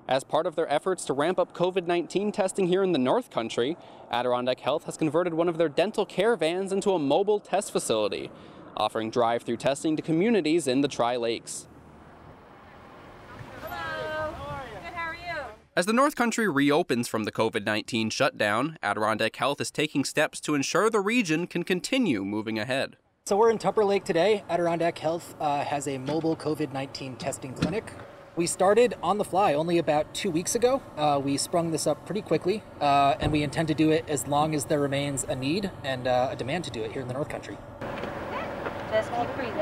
As part of their efforts to ramp up COVID-19 testing here in the North Country, Adirondack Health has converted one of their dental care vans into a mobile test facility, offering drive-through testing to communities in the Tri-Lakes. Hello. Good, how are you? As the North Country reopens from the COVID-19 shutdown, Adirondack Health is taking steps to ensure the region can continue moving ahead. So we're in Tupper Lake today. Adirondack Health has a mobile COVID-19 testing clinic. We started on the fly only about 2 weeks ago. We sprung this up pretty quickly, and we intend to do it as long as there remains a need and a demand to do it here in the North Country. Just keep breathing.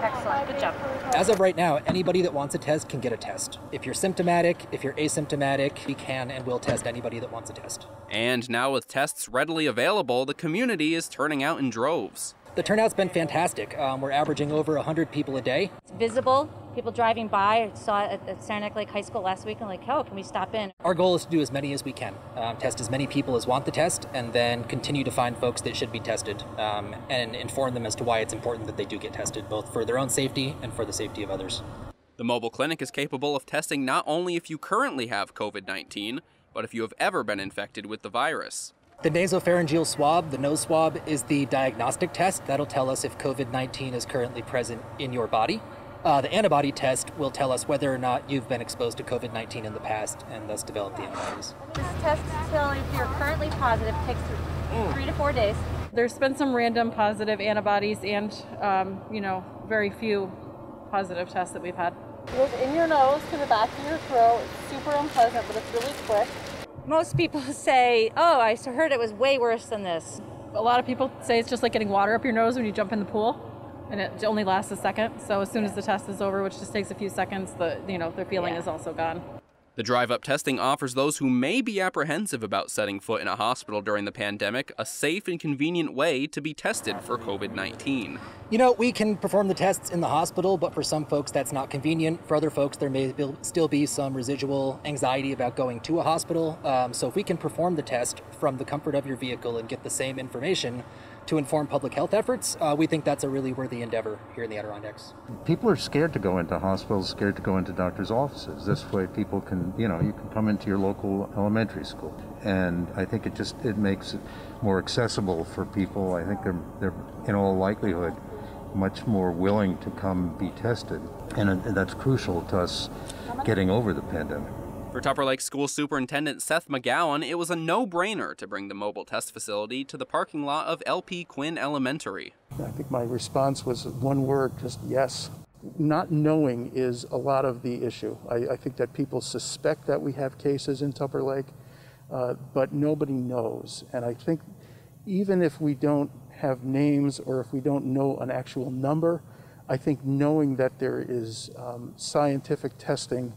Excellent, good job. As of right now, anybody that wants a test can get a test. If you're symptomatic, if you're asymptomatic, we can and will test anybody that wants a test. And now with tests readily available, the community is turning out in droves. The turnout's been fantastic. We're averaging over 100 people a day. It's visible. People driving by. I saw it at Saranac Lake High School last week and like, oh, can we stop in? Our goal is to do as many as we can. Test as many people as want the test, and then continue to find folks that should be tested and inform them as to why it's important that they do get tested, both for their own safety and for the safety of others. The mobile clinic is capable of testing not only if you currently have COVID-19, but if you have ever been infected with the virus. The nasopharyngeal swab, the nose swab, is the diagnostic test. That'll tell us if COVID-19 is currently present in your body. The antibody test will tell us whether or not you've been exposed to COVID-19 in the past and thus developed the antibodies. This test until if you're currently positive takes 3 to 4 days. There's been some random positive antibodies and, very few positive tests that we've had. It goes in your nose to the back of your throat. It's super unpleasant, but it's really quick. Most people say, oh, I heard it was way worse than this. A lot of people say it's just like getting water up your nose when you jump in the pool, and it only lasts a second. So as soon as the test is over, which just takes a few seconds, the feeling is also gone. The drive-up testing offers those who may be apprehensive about setting foot in a hospital during the pandemic a safe and convenient way to be tested for COVID-19. We can perform the tests in the hospital, but for some folks that's not convenient. For other folks, there may still be some residual anxiety about going to a hospital. So if we can perform the test from the comfort of your vehicle and get the same information to inform public health efforts, we think that's a really worthy endeavor here in the Adirondacks. People are scared to go into hospitals, scared to go into doctors' offices. This way people can, you can come into your local elementary school. And I think it makes it more accessible for people. I think they're in all likelihood much more willing to come be tested. And that's crucial to us getting over the pandemic. For Tupper Lake School Superintendent Seth McGowan, it was a no-brainer to bring the mobile test facility to the parking lot of LP Quinn Elementary. I think my response was one word, just yes. Not knowing is a lot of the issue. I think that people suspect that we have cases in Tupper Lake, but nobody knows. And I think even if we don't have names or if we don't know an actual number, I think knowing that there is scientific testing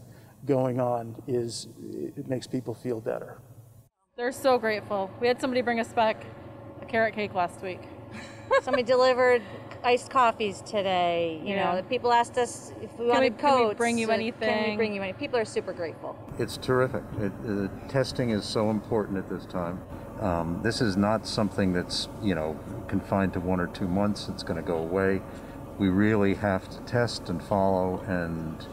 going on it makes people feel better. They're so grateful. We had somebody bring us back a carrot cake last week. Somebody delivered iced coffees today. People asked us if we wanted coats. Can we bring you anything? Can we bring you anything? People are super grateful. It's terrific. Testing is so important at this time. This is not something that's, confined to 1 or 2 months. It's going to go away. We really have to test and follow, and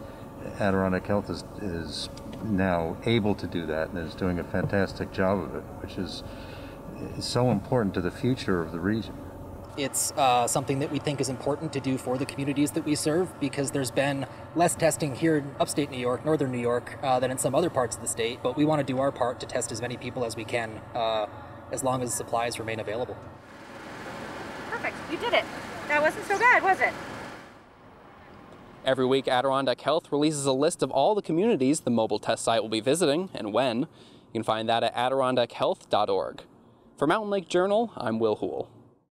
Adirondack Health is now able to do that and is doing a fantastic job of it, which is so important to the future of the region. It's something that we think is important to do for the communities that we serve, because there's been less testing here in upstate New York, northern New York, than in some other parts of the state. But we want to do our part to test as many people as we can, as long as supplies remain available. Perfect. You did it. That wasn't so bad, was it? Every week, Adirondack Health releases a list of all the communities the mobile test site will be visiting and when. You can find that at adirondackhealth.org. For Mountain Lake Journal, I'm Will Hool.